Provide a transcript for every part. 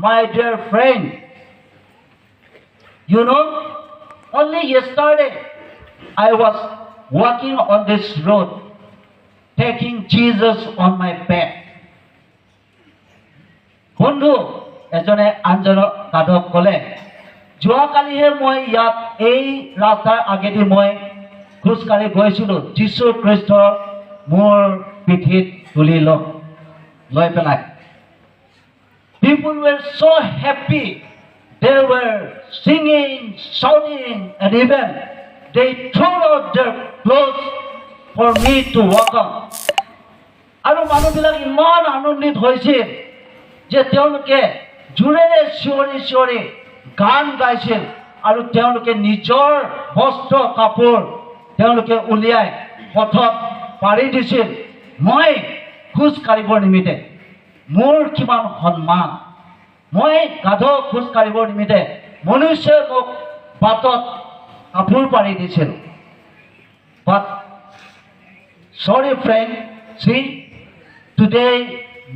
my dear friend, you know, only yesterday I was walking on this road, taking Jesus on my back. বন্ধু এজনে আনজনক গাধক ক'লে যোৱাকালিহে মই ইয়াত এই ৰাস্তাৰ আগেদি মই খোজকাঢ়ি গৈছিলোঁ যীশু খ্ৰীষ্টৰ মোৰ পিঠিত তুলি লৈ পেলাই People were so happy. They were singing, shouting, and even they threw out their clothes for me to walk on. আৰু মানুহবিলাক ইমান আনন্দিত হৈছিল যে তেওঁলোকে জোৰেৰে চিঞৰি চিঞৰি গান গাইছিল আৰু তেওঁলোকে নিজৰ বস্ত্ৰ কাপোৰ তেওঁলোকে উলিয়াই পথত পাৰি দিছিল মই খোজ কাঢ়িবৰ নিমিত্তে মোৰ কিমান সন্মান মই গাধ খোজ কাঢ়িবৰ নিমিত্তে মনুষ্যই মোক বাটত কাপোৰ পাৰি দিছিল But sorry friend, see, today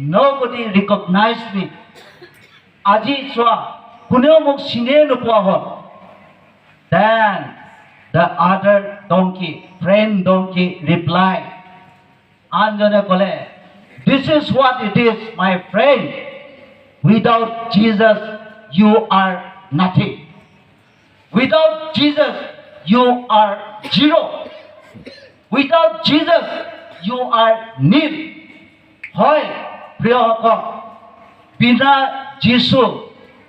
nobody recognized me. আজি চোৱা কোনেও মোক চিনিয়ে নোপোৱা হ'ল Then the other donkey, friend donkey replied, আনজনে ক'লে This is what it is, my friend. Without Jesus, you are nothing. Without Jesus, you are zero. Without Jesus, you are nil. হয় প্ৰিয়সকল বিনা যীশু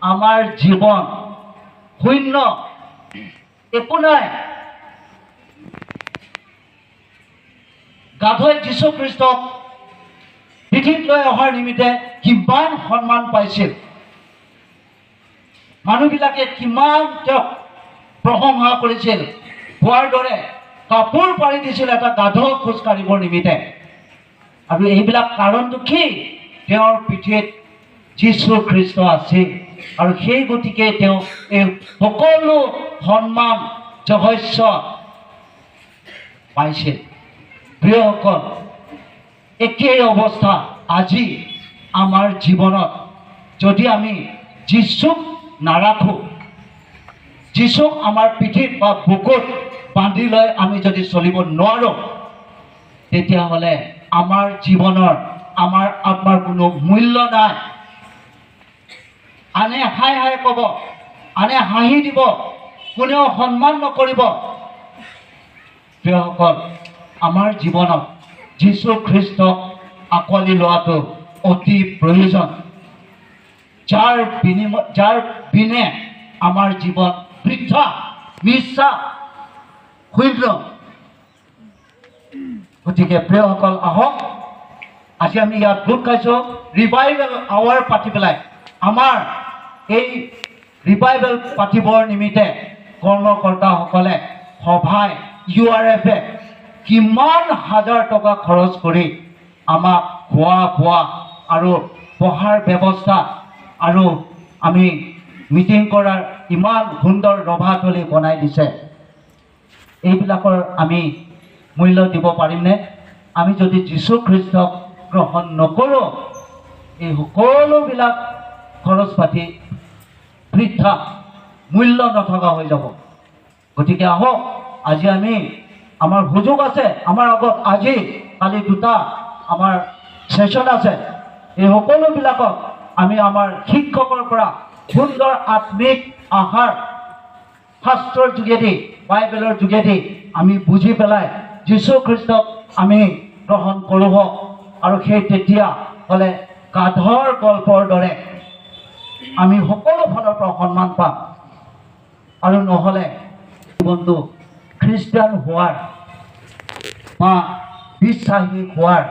আমাৰ জীৱন শূন্য একো নাই গাধই যীশু খ্ৰীষ্টক পিঠিত লৈ অহাৰ নিমিত্তে কিমান সন্মান পাইছিল মানুহবিলাকে কিমান তেওঁক প্ৰশংসা কৰিছিল হোৱাৰ দৰে কাপোৰ পাৰি দিছিল এটা গাধ খোজ কাঢ়িবৰ নিমিত্তে আৰু এইবিলাক কাৰণটো কি তেওঁৰ পিঠিত যীশু খ্ৰীষ্ট আছিল আৰু সেই গতিকে তেওঁ এই সকলো সন্মান যশস্য পাইছিল প্ৰিয়সকল একেই অৱস্থা আজি আমাৰ জীৱনত যদি আমি যীশুক নাৰাখোঁ যীশুক আমাৰ পিঠিত বা বুকুত বান্ধি লৈ আমি যদি চলিব নোৱাৰোঁ তেতিয়াহ'লে আমাৰ জীৱনৰ আমাৰ আত্মাৰ কোনো মূল্য নাই আনে হাই হাই ক'ব আনে হাঁহি দিব কোনেও সন্মান নকৰিব প্ৰিয়সকল আমাৰ জীৱনত যীশু খ্ৰীষ্টক আঁকোৱালি লোৱাটো অতি প্ৰয়োজন যাৰ বিনে আমাৰ জীৱন বৃথা মিছা শূন্য গতিকে প্ৰিয়সকল আহক আজি আমি ইয়াত গোট খাইছোঁ ৰিভাইভেল আৱাৰ পাতি পেলাই আমাৰ এই ৰিভাইভেল পাতিবৰ নিমিত্তে কৰ্মকৰ্তাসকলে সভাই URF-এ কিমান হাজাৰ টকা খৰচ কৰি আমাক খোৱা বোৱা আৰু পঢ়াৰ ব্যৱস্থা আৰু আমি মিটিং কৰাৰ ইমান সুন্দৰ ৰভাতলি বনাই দিছে এইবিলাকৰ আমি মূল্য দিব পাৰিমনে আমি যদি যীশু খ্ৰীষ্টক গ্ৰহণ নকৰোঁ এই সকলোবিলাক খৰচ পাতি বৃথা মূল্য নথকা হৈ যাব গতিকে আহক আজি আমি আমাৰ সুযোগ আছে আমাৰ আগত আজি কালি দুটা আমাৰ সেশন আছে এই সকলোবিলাকক আমি আমাৰ শিক্ষকৰ পৰা সুন্দৰ আত্মিক আহাৰ শাস্ত্ৰৰ যোগেদি বাইবেলৰ যোগেদি আমি বুজি পেলাই যীশু খ্ৰীষ্টক আমি গ্ৰহণ কৰোঁ হওক আৰু সেই তেতিয়া হ'লে গাধৰ গল্পৰ দৰে আমি সকলো ফালৰ পৰা সন্মান পাম আৰু নহ'লে বন্ধু খ্ৰীষ্টান হোৱাৰ বা বিশ্বাসী হোৱাৰ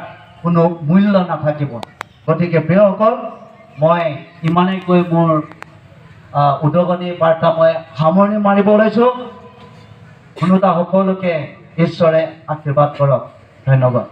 কোনো মূল্য নাথাকিব গতিকে প্ৰিয়সকল মই ইমানেই কৈ মোৰ উদগনি বাৰ্তা মই সামৰণি মাৰিব ওলাইছোঁ শুনোতা সকলোকে ঈশ্বৰে আশীৰ্বাদ কৰক ধন্যবাদ